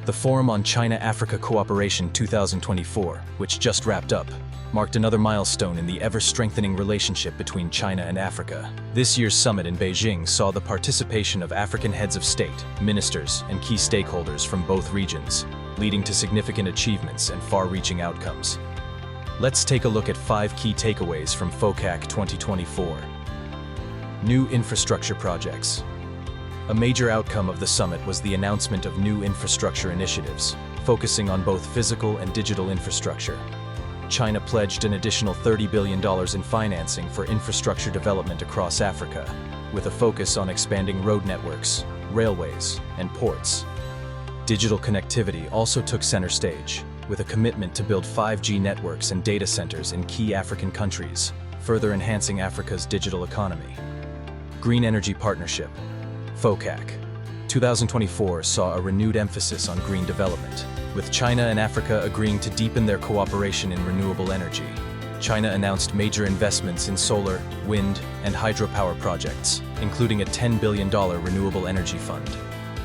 The Forum on China-Africa Cooperation 2024, which just wrapped up, marked another milestone in the ever-strengthening relationship between China and Africa. This year's summit in Beijing saw the participation of African heads of state, ministers, and key stakeholders from both regions, leading to significant achievements and far-reaching outcomes. Let's take a look at 5 key takeaways from FOCAC 2024. New infrastructure projects. A major outcome of the summit was the announcement of new infrastructure initiatives, focusing on both physical and digital infrastructure. China pledged an additional $30 billion in financing for infrastructure development across Africa, with a focus on expanding road networks, railways, and ports. Digital connectivity also took center stage, with a commitment to build 5G networks and data centers in key African countries, further enhancing Africa's digital economy. Green Energy Partnership, FOCAC 2024 saw a renewed emphasis on green development, with China and Africa agreeing to deepen their cooperation in renewable energy. China announced major investments in solar, wind, and hydropower projects, including a $10 billion renewable energy fund.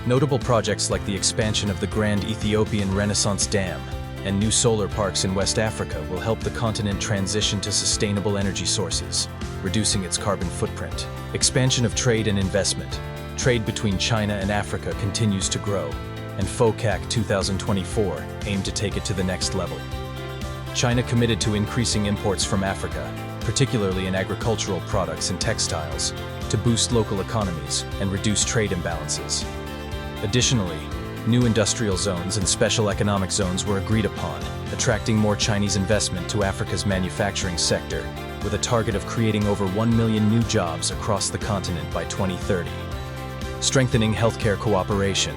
Notable projects like the expansion of the Grand Ethiopian Renaissance Dam and new solar parks in West Africa will help the continent transition to sustainable energy sources, reducing its carbon footprint. Expansion of trade and investment. Trade between China and Africa continues to grow, and FOCAC 2024 aimed to take it to the next level. China committed to increasing imports from Africa, particularly in agricultural products and textiles, to boost local economies and reduce trade imbalances. Additionally, new industrial zones and special economic zones were agreed upon, attracting more Chinese investment to Africa's manufacturing sector, with a target of creating over 1 million new jobs across the continent by 2030. Strengthening healthcare cooperation.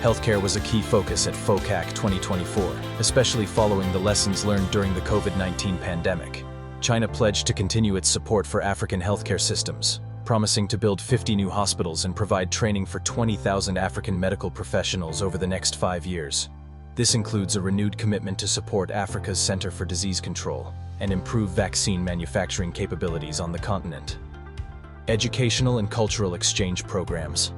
Healthcare was a key focus at FOCAC 2024, especially following the lessons learned during the COVID-19 pandemic. China pledged to continue its support for African healthcare systems, promising to build 50 new hospitals and provide training for 20,000 African medical professionals over the next 5 years. This includes a renewed commitment to support Africa's Center for Disease Control and improve vaccine manufacturing capabilities on the continent. Educational and cultural exchange programs.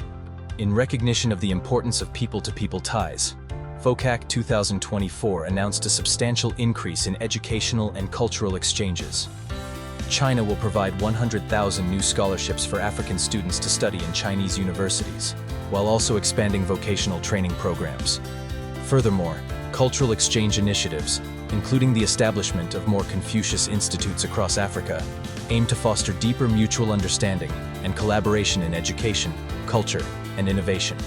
In recognition of the importance of people-to-people ties, FOCAC 2024 announced a substantial increase in educational and cultural exchanges. China will provide 100,000 new scholarships for African students to study in Chinese universities, while also expanding vocational training programs. Furthermore, cultural exchange initiatives, including the establishment of more Confucius institutes across Africa, aim to foster deeper mutual understanding and collaboration in education, culture, and innovation.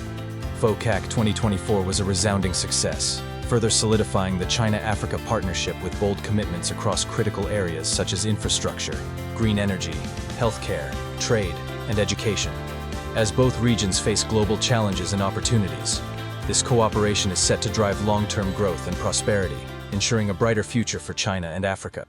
FOCAC 2024 was a resounding success, further solidifying the China-Africa partnership with bold commitments across critical areas such as infrastructure, green energy, healthcare, trade, and education. As both regions face global challenges and opportunities, this cooperation is set to drive long-term growth and prosperity, ensuring a brighter future for China and Africa.